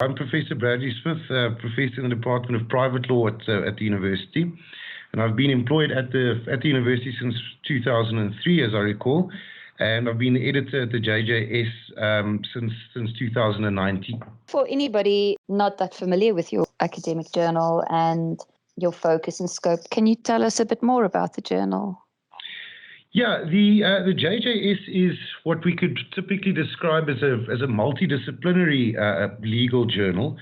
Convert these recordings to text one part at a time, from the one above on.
I'm Professor Bradley Smith, Professor in the Department of Private Law at the university. And I've been employed at the university since 2003, as I recall. And I've been the editor at the JJS since 2019. For anybody not that familiar with your academic journal and your focus and scope, can you tell us a bit more about the journal? Yeah, the JJS is what we could typically describe as a multidisciplinary legal journal,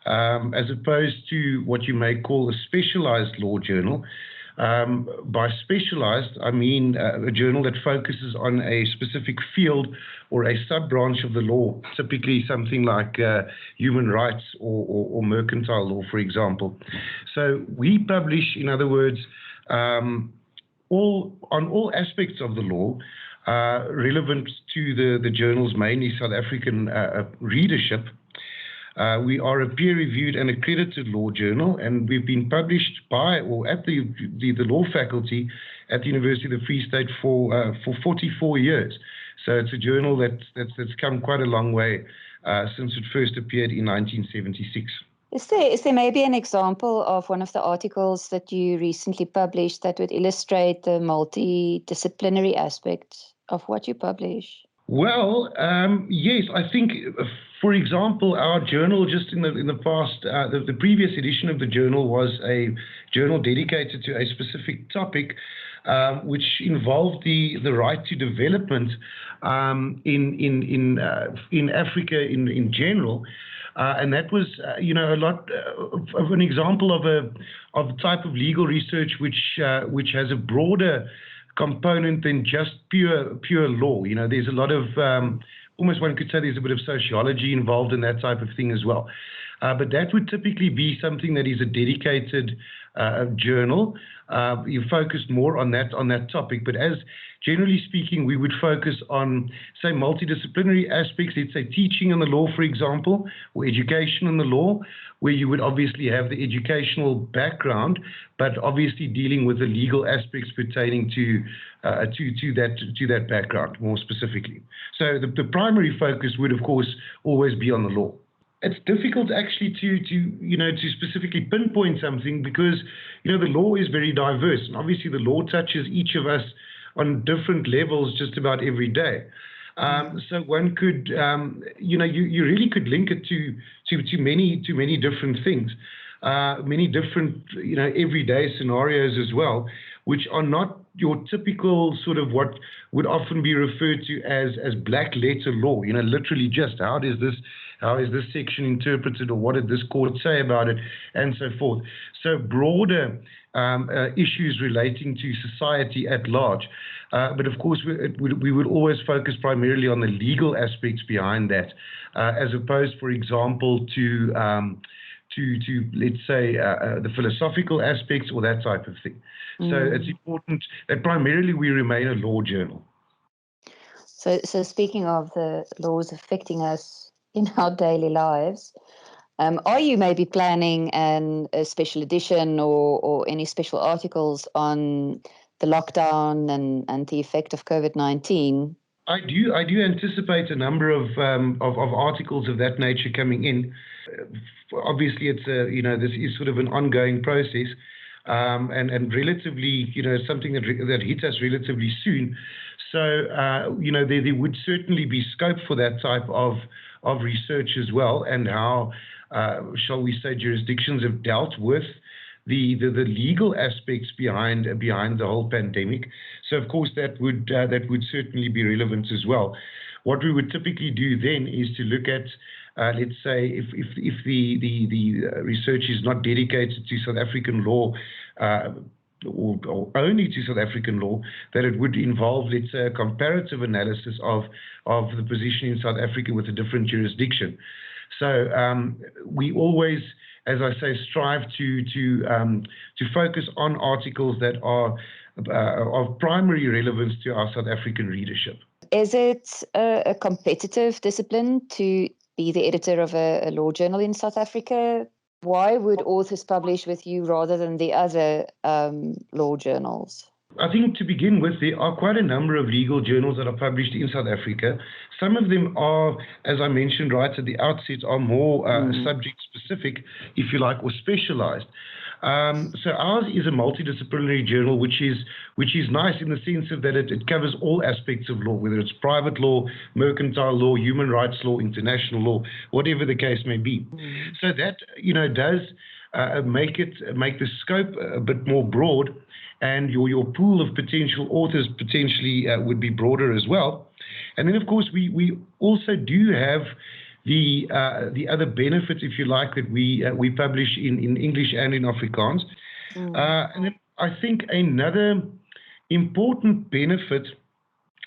as opposed to what you may call a specialized law journal. By specialized, I mean a journal that focuses on a specific field or a sub-branch of the law, typically something like human rights or mercantile law, for example. So we publish, in other words, on all aspects of the law relevant to the journal's mainly South African readership. We are a peer-reviewed and accredited law journal, and we've been published by or at the law faculty at the University of the Free State for 44 years. So it's a journal that's come quite a long way since it first appeared in 1976. Is there maybe an example of one of the articles that you recently published that would illustrate the multidisciplinary aspect of what you publish? Well, yes, I think, for example, our journal just in the past, the previous edition of the journal was a journal dedicated to a specific topic, which involved the right to development in Africa in general. And that was, a lot of an example of a type of legal research which has a broader component than just pure law. There's a lot of almost one could say there's a bit of sociology involved in that type of thing as well. But that would typically be something that is a dedicated journal. You focus more on that topic. But as generally speaking, we would focus on, say, multidisciplinary aspects, let's say teaching in the law, for example, or education in the law, where you would obviously have the educational background, but obviously dealing with the legal aspects pertaining to that background more specifically. So the primary focus would, of course, always be on the law. It's difficult actually to specifically pinpoint something because, the law is very diverse. And obviously the law touches each of us on different levels just about every day. So one could, you really could link it to many different things, many different, everyday scenarios as well, which are not your typical sort of what would often be referred to as black letter law. Literally just how is this section interpreted, or what did this court say about it, and so forth. So broader issues relating to society at large. But of course, we would always focus primarily on the legal aspects behind that, as opposed, for example, to let's say the philosophical aspects or that type of thing. So it's important that primarily we remain a law journal. So speaking of the laws affecting us in our daily lives, are you maybe planning a special edition or any special articles on the lockdown and the effect of COVID-19? I do anticipate a number of articles of that nature coming in. Obviously, it's this is sort of an ongoing process, and relatively, something that hits us relatively soon. So, there would certainly be scope for that type of research as well, and how, shall we say, jurisdictions have dealt with the legal aspects behind the whole pandemic. So, of course, that would certainly be relevant as well. What we would typically do then is to look at, let's say, if the research is not dedicated to South African law, or only to South African law, that it would involve, let's say, a comparative analysis of the position in South Africa with a different jurisdiction. So we always, as I say, strive to focus on articles that are of primary relevance to our South African readership. Is it a competitive discipline to be the editor of a law journal in South Africa? Why would authors publish with you rather than the other law journals? I think to begin with, there are quite a number of legal journals that are published in South Africa. Some of them are, as I mentioned right at the outset, are more subject specific, if you like, or specialized. So ours is a multidisciplinary journal, which is nice in the sense of that it covers all aspects of law, whether it's private law, mercantile law, human rights law, international law, whatever the case may be. So that does make the scope a bit more broad, and your pool of potential authors potentially would be broader as well. And then, of course, we also do have the other benefits, if you like, that we publish in English and in Afrikaans. And then I think another important benefit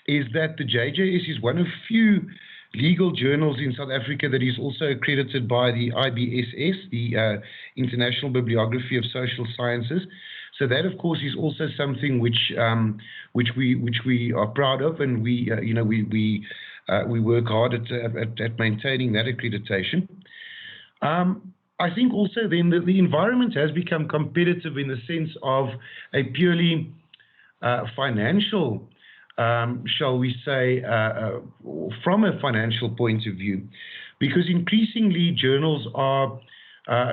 is that the JJS is one of few legal journals in South Africa that is also accredited by the IBSS, the International Bibliography of Social Sciences. So that, of course, is also something which we are proud of, and we work hard at maintaining that accreditation. I think also then that the environment has become competitive in the sense of a purely financial, shall we say, from a financial point of view, because increasingly journals are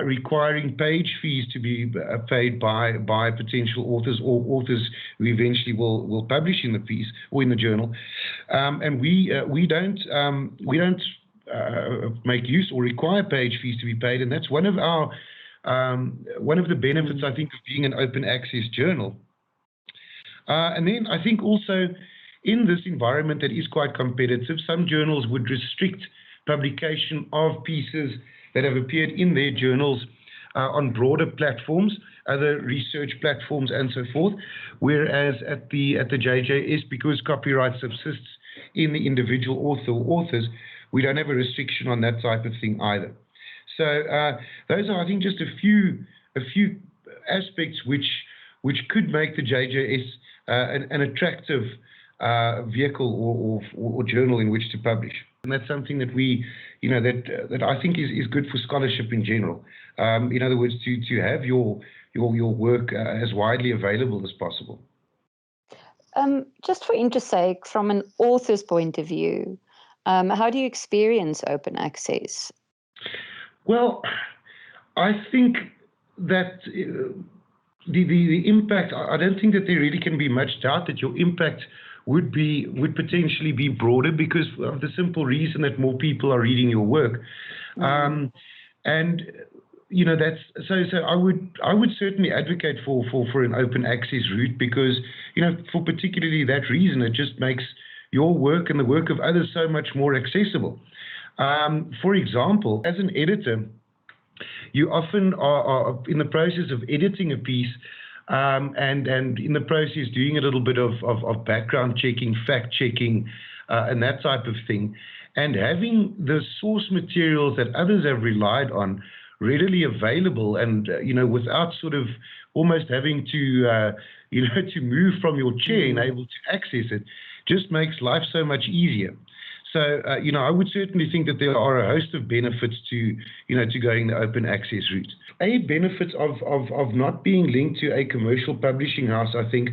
requiring page fees to be paid by potential authors or authors who eventually will publish in the piece or in the journal, and we don't make use or require page fees to be paid, and that's one of the benefits, I think, of being an open access journal. And then I think also in this environment that is quite competitive, some journals would restrict publication of pieces that have appeared in their journals on broader platforms, other research platforms and so forth, whereas at the JJS, because copyright subsists in the individual author or authors, we don't have a restriction on that type of thing either. So those are, I think, just a few aspects which could make the JJS an attractive vehicle or journal in which to publish. And that's something that that I think is good for scholarship in general. In other words, to have your work as widely available as possible. Just for interest's sake, from an author's point of view, how do you experience open access? Well, I think that the impact, I don't think that there really can be much doubt that your impact would potentially be broader, because of the simple reason that more people are reading your work. And that's so I would certainly advocate for an open access route, because for particularly that reason, it just makes your work and the work of others so much more accessible. For example, as an editor, you often are in the process of editing a piece, and in the process doing a little bit of background checking, fact checking, and that type of thing, and having the source materials that others have relied on readily available, and without sort of almost having to to move from your chair and able to access it, just makes life so much easier. So, I would certainly think that there are a host of benefits to going the open access route. A benefit of not being linked to a commercial publishing house, I think,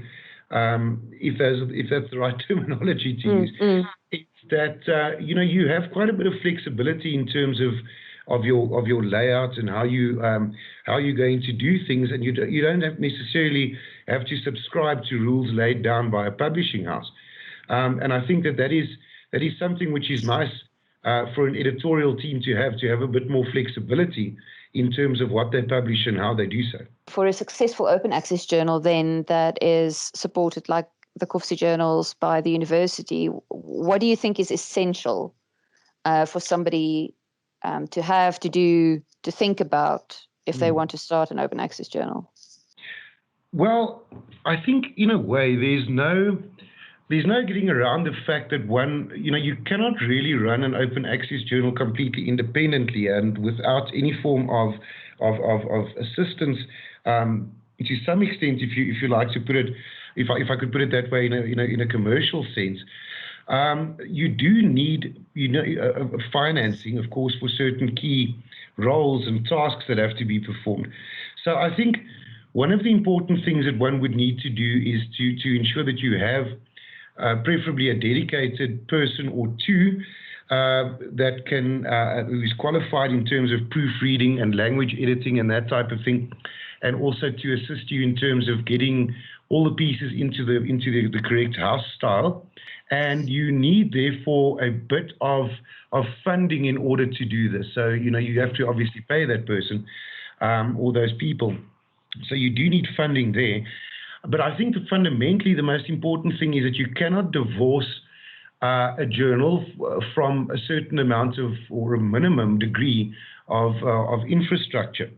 if that's the right terminology to use, is that you have quite a bit of flexibility in terms of your layout and how you're going to do things, and you don't necessarily have to subscribe to rules laid down by a publishing house. And I think that is something which is nice for an editorial team to have a bit more flexibility in terms of what they publish and how they do so. For a successful open access journal then that is supported like the KovsieJournals by the university, what do you think is essential for somebody to have, to do, to think about if they want to start an open access journal? Well, I think in a way there's no getting around the fact that you cannot really run an open access journal completely independently and without any form of assistance, to some extent, if you like to put it, if I could put it that way, in a commercial sense. You do need financing, of course, for certain key roles and tasks that have to be performed. So I think one of the important things that one would need to do is to ensure that you have preferably a dedicated person or two that can who is qualified in terms of proofreading and language editing and that type of thing, and also to assist you in terms of getting all the pieces into the correct house style. And you need therefore a bit of funding in order to do this. So you have to obviously pay that person or those people. So you do need funding there. But I think that fundamentally the most important thing is that you cannot divorce a journal from a certain amount of, or a minimum degree of infrastructure.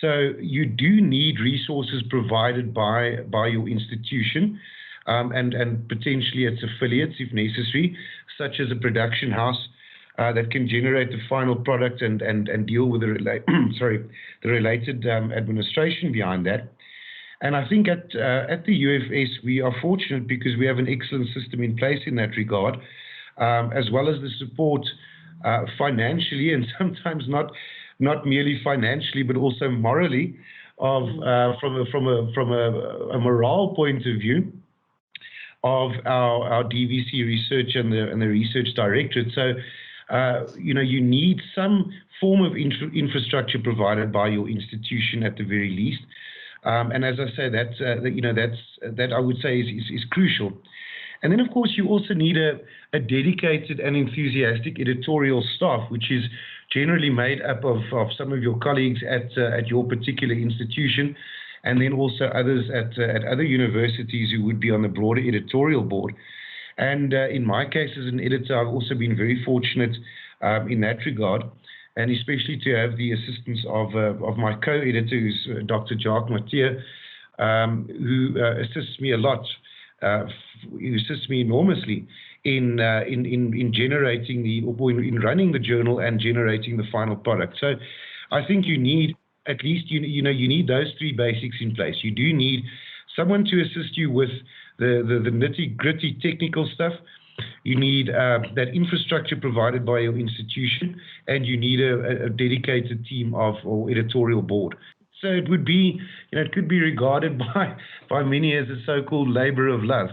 So you do need resources provided by your institution and potentially its affiliates if necessary, such as a production house that can generate the final product and deal with the related administration behind that. And I think at the UFS, we are fortunate because we have an excellent system in place in that regard, as well as the support financially, and sometimes not merely financially, but also morally, from a morale point of view, of our DVC research and the research directorate. So, you need some form of infrastructure provided by your institution at the very least. And as I say, that I would say is crucial. And then, of course, you also need a dedicated and enthusiastic editorial staff, which is generally made up of some of your colleagues at your particular institution, and then also others at other universities who would be on the broader editorial board. And in my case as an editor, I've also been very fortunate in that regard, and especially to have the assistance of my co-editor, who's Dr. Jacques Mathieu, who assists me a lot, who assists me enormously in generating in running the journal and generating the final product. So I think you need at least you need those three basics in place. You do need someone to assist you with the nitty-gritty technical stuff. You need that infrastructure provided by your institution, and you need a dedicated team or editorial board. So it would be, it could be regarded by many as a so-called labor of love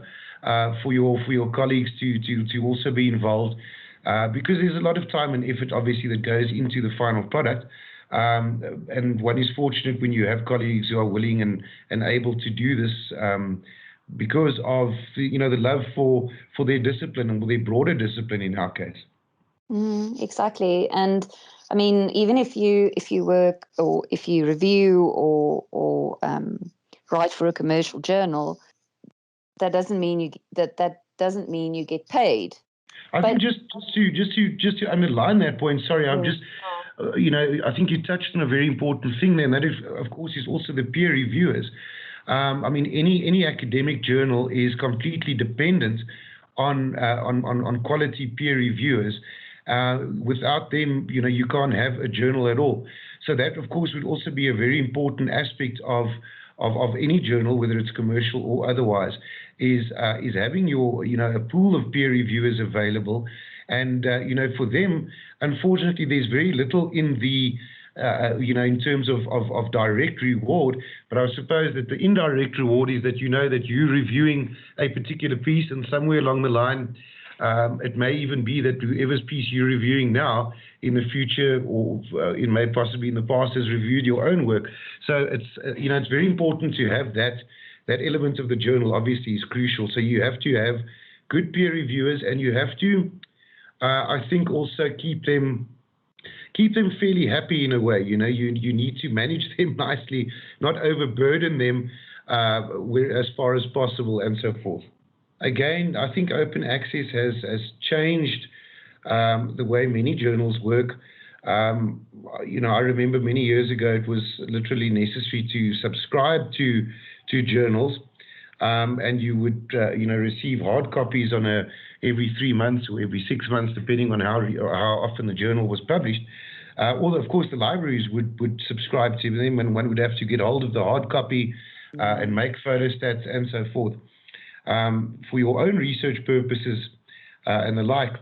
for your colleagues to also be involved, because there's a lot of time and effort, obviously, that goes into the final product. And one is fortunate when you have colleagues who are willing and able to do this, because of the love for their discipline and their broader discipline in our case. Exactly. And I mean, even if you work or if you review or write for a commercial journal, that doesn't mean you get paid. I think just to underline that point, sorry, I'm just I think you touched on a very important thing there, and that is, of course, is also the peer reviewers. I mean, any academic journal is completely dependent on quality peer reviewers. Without them, you can't have a journal at all. So that, of course, would also be a very important aspect of any journal, whether it's commercial or otherwise, is having your a pool of peer reviewers available. And for them, unfortunately, there's very little in the in terms of direct reward, but I suppose that the indirect reward is that that you're reviewing a particular piece, and somewhere along the line, it may even be that whoever's piece you're reviewing now in the future, or it may possibly in the past, has reviewed your own work. So it's it's very important to have that element of the journal. Obviously, is crucial. So you have to have good peer reviewers, and you have to, I think, also keep them fairly happy in a way. You need to manage them nicely, not overburden them as far as possible, and so forth. Again, I think open access has changed the way many journals work. I remember many years ago it was literally necessary to subscribe to journals, and you would receive hard copies on every 3 months or every 6 months, depending on how often the journal was published. Or, of course, the libraries would subscribe to them, and one would have to get hold of the hard copy and make photostats and so forth for your own research purposes and the like.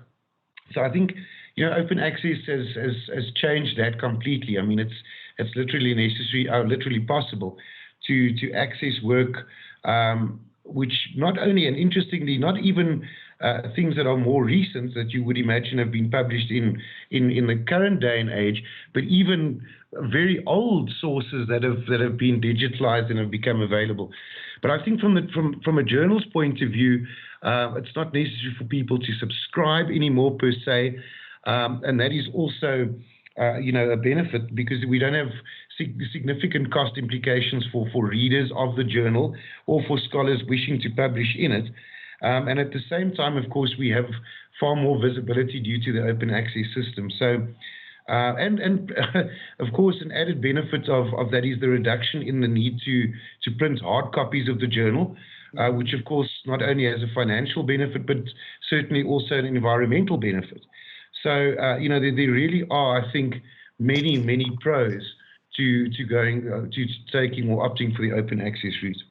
So I think open access has changed that completely. I mean, it's literally necessary, or literally possible, to access work, which not only, and interestingly, not even things that are more recent that you would imagine have been published in the current day and age, but even very old sources that have been digitalized and have become available. But I think from a journal's point of view, it's not necessary for people to subscribe anymore per se, and that is also a benefit, because we don't have significant cost implications for readers of the journal or for scholars wishing to publish in it. And at the same time, of course, we have far more visibility due to the open access system. So, and of course, an added benefit of that is the reduction in the need to print hard copies of the journal, which of course not only has a financial benefit, but certainly also an environmental benefit. So, there really are, I think, many pros to taking or opting for the open access route.